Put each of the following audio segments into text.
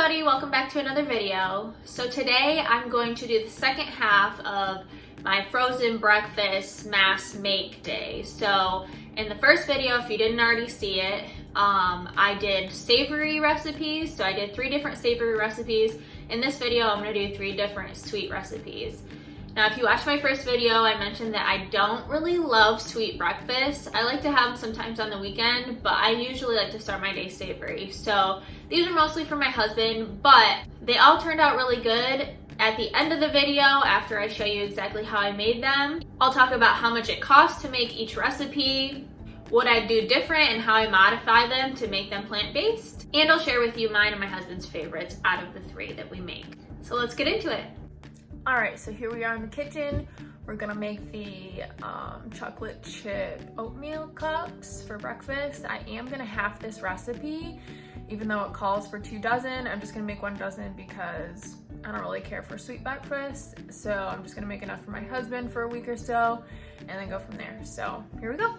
everybody, welcome back to another video. So today I'm going to do the second half of my frozen breakfast mass make day. So in the first video, if you didn't already see it, I did savory recipes. So I did 3 different savory recipes. In this video, I'm gonna do 3 different sweet recipes. Now, if you watched my first video, I mentioned that I don't really love sweet breakfast. I like to have them sometimes on the weekend, but I usually like to start my day savory. So these are mostly for my husband, but they all turned out really good. At the end of the video, after I show you exactly how I made them, I'll talk about how much it costs to make each recipe, what I do different and how I modify them to make them plant-based, and I'll share with you mine and my husband's favorites out of the 3 that we make. So let's get into it. All right, so here we are in the kitchen. We're gonna make the chocolate chip oatmeal cups for breakfast. I am gonna half this recipe, even though it calls for 2 dozen. I'm just gonna make 1 dozen because I don't really care for sweet breakfast. So I'm just gonna make enough for my husband for a week or so and then go from there. So here we go.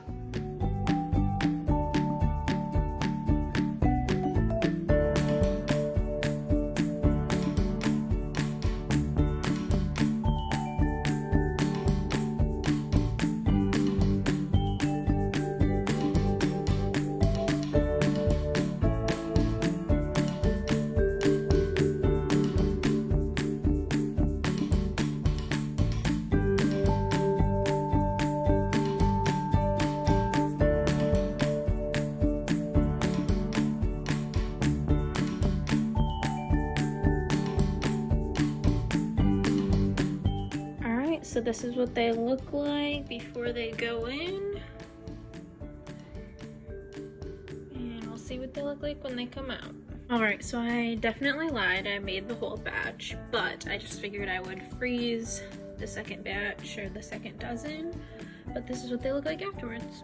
So this is what they look like before they go in. And we'll see what they look like when they come out. Alright, so I definitely lied. I made the whole batch, but I just figured I would freeze the second batch or the second dozen. But this is what they look like afterwards.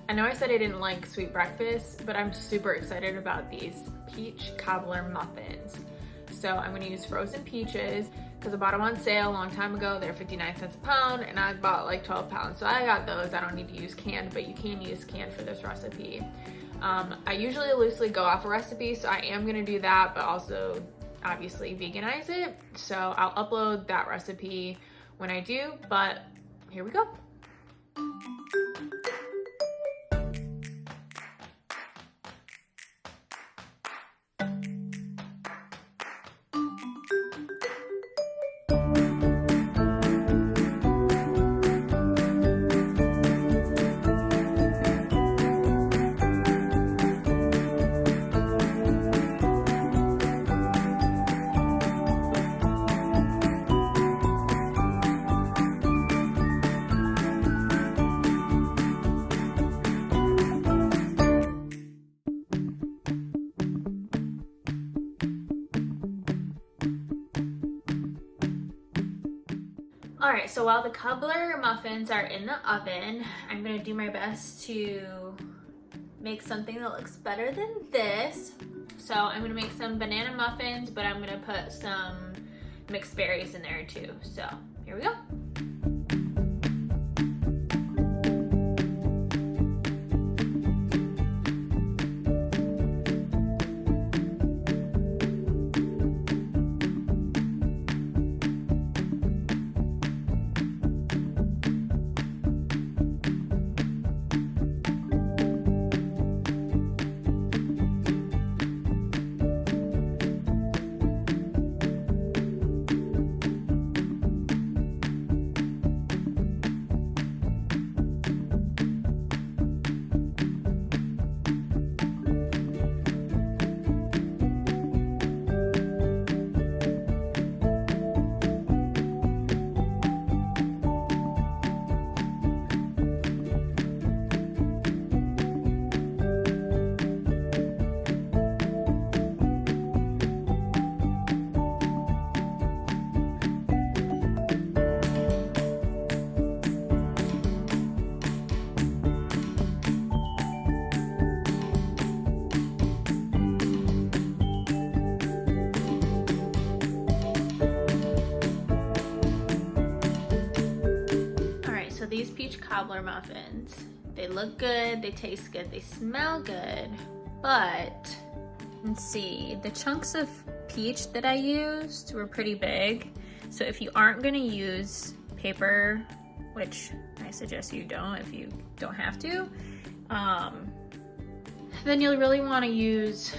I know I said I didn't like sweet breakfast, but I'm super excited about these peach cobbler muffins. So I'm gonna use frozen peaches because I bought them on sale a long time ago. They're 59 cents a pound and I bought like 12 pounds. So I got those. I don't need to use canned, but you can use canned for this recipe. I usually loosely go off a recipe, so I am gonna do that, but also obviously veganize it. So I'll upload that recipe when I do, but here we go. Alright, so while the Cobbler muffins are in the oven, I'm going to do my best to make something that looks better than this. So I'm going to make some banana muffins, but I'm going to put some mixed berries in there too. So here we go. these peach cobbler muffins. They look good, they taste good, they smell good, but And see, the chunks of peach that I used were pretty big. So if you aren't gonna use paper, which I suggest you don't if you don't have to, then you'll really want to use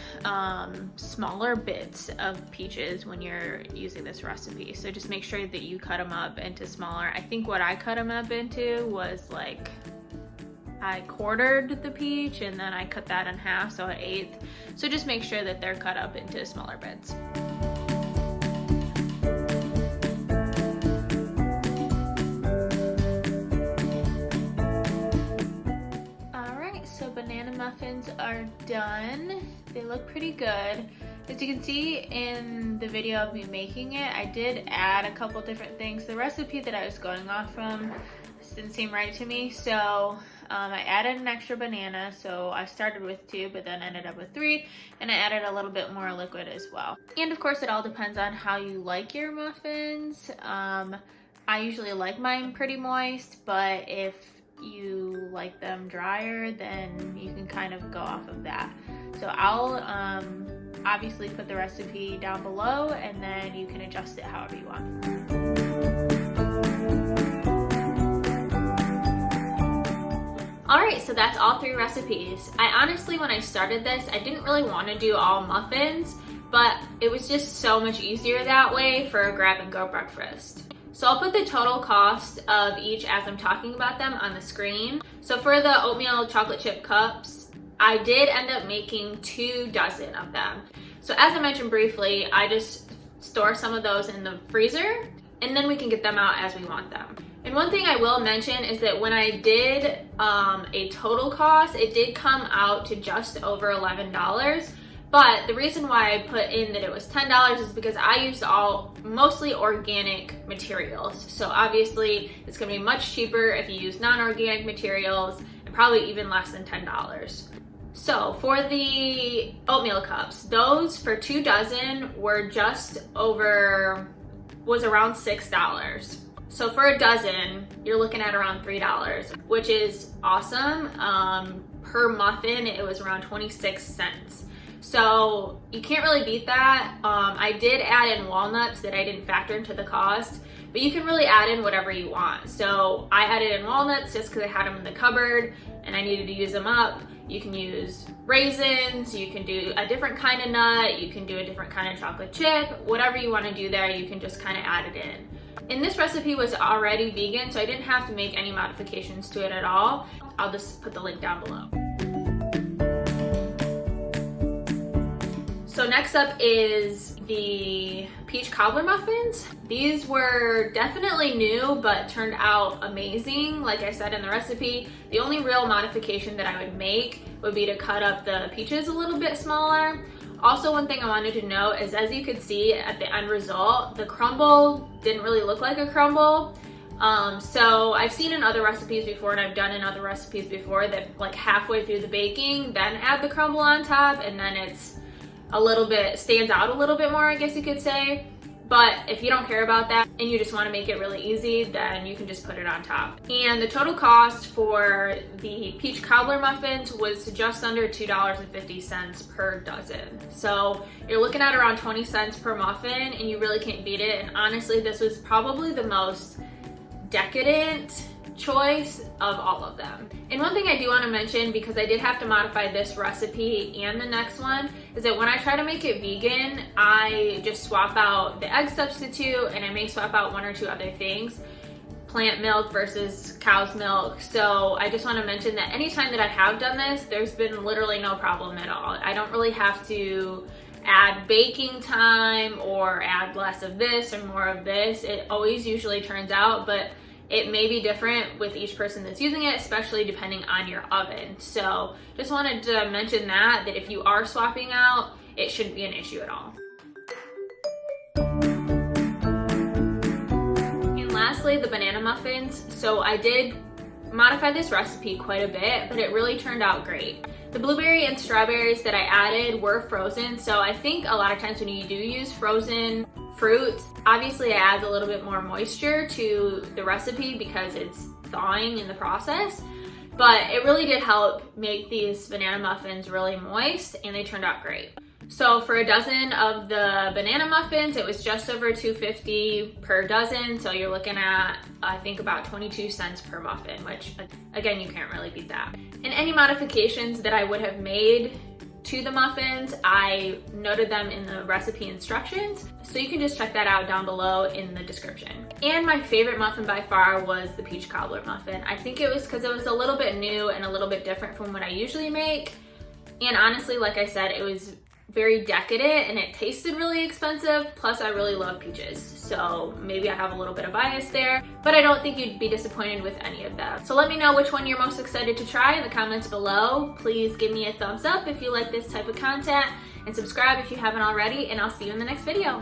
smaller bits of peaches when you're using this recipe. So just make sure that you cut them up into smaller. I think what I cut them up into was like, I quartered the peach and then I cut that in half, so an eighth. So just make sure that they're cut up into smaller bits. Muffins are done. They look pretty good. As you can see in the video of me making it, I did add a couple different things. The recipe that I was going off from didn't seem right to me, so I added an extra banana. So I started with 2, but then ended up with 3, and I added a little bit more liquid as well. And of course, it all depends on how you like your muffins. I usually like mine pretty moist, but if you like them drier, then you can kind of go off of that. So I'll obviously put the recipe down below, and then you can adjust it however you want. Alright, so that's all 3 recipes. I honestly, when I started this, I didn't really want to do all muffins, but it was just so much easier that way for a grab and go breakfast. So I'll put the total cost of each as I'm talking about them on the screen. So for the oatmeal chocolate chip cups, I did end up making 2 dozen of them. So as I mentioned briefly, I just store some of those in the freezer, and then we can get them out as we want them. And one thing I will mention is that when I did a total cost, it did come out to just over $11. But the reason why I put in that it was $10 is because I used mostly organic materials. So obviously it's gonna be much cheaper if you use non-organic materials, and probably even less than $10. So for the oatmeal cups, those for 2 dozen were was around $6. So for a dozen, you're looking at around $3, which is awesome. Per muffin, it was around 26 cents. So you can't really beat that. I did add in walnuts that I didn't factor into the cost, but you can really add in whatever you want. So I added in walnuts just because I had them in the cupboard and I needed to use them up. You can use raisins, you can do a different kind of nut, you can do a different kind of chocolate chip, whatever you want to do there, you can just kind of add it in. And this recipe was already vegan, so I didn't have to make any modifications to it at all. I'll just put the link down below. So next up is the peach cobbler muffins. These were definitely new, but turned out amazing. Like I said in the recipe, the only real modification that I would make would be to cut up the peaches a little bit smaller. Also, one thing I wanted to note is, as you could see at the end result, the crumble didn't really look like a crumble. So I've seen in other recipes before, and I've done in other recipes before, that like halfway through the baking, then add the crumble on top, and then it's a little bit, stands out a little bit more, I guess you could say. But if you don't care about that and you just want to make it really easy, then you can just put it on top. And the total cost for the peach cobbler muffins was just under $2.50 per dozen. So you're looking at around 20 cents per muffin, and you really can't beat it. And honestly, this was probably the most decadent choice of all of them. And one thing I do want to mention, because I did have to modify this recipe and the next one, is that when I try to make it vegan, I just swap out the egg substitute, and I may swap out 1 or 2 other things, plant milk versus cow's milk. So I just want to mention that anytime that I have done this, there's been literally no problem at all. I don't really have to add baking time or add less of this or more of this. It always usually turns out, but it may be different with each person that's using it, especially depending on your oven. So just wanted to mention that if you are swapping out, it shouldn't be an issue at all. And lastly, the banana muffins. So I did modify this recipe quite a bit, but it really turned out great. The blueberry and strawberries that I added were frozen, so I think a lot of times when you do use frozen fruits, obviously it adds a little bit more moisture to the recipe because it's thawing in the process, but it really did help make these banana muffins really moist, and they turned out great. So for a dozen of the banana muffins, it was just over $2.50 per dozen. So you're looking at, I think, about 22 cents per muffin, which again, you can't really beat that. And any modifications that I would have made to the muffins, I noted them in the recipe instructions. So you can just check that out down below in the description. And my favorite muffin by far was the peach cobbler muffin. I think it was because it was a little bit new and a little bit different from what I usually make. And honestly, like I said, it was very decadent and it tasted really expensive. Plus I really love peaches. So maybe I have a little bit of bias there, but I don't think you'd be disappointed with any of them. So let me know which one you're most excited to try in the comments below. Please give me a thumbs up if you like this type of content and subscribe if you haven't already, and I'll see you in the next video.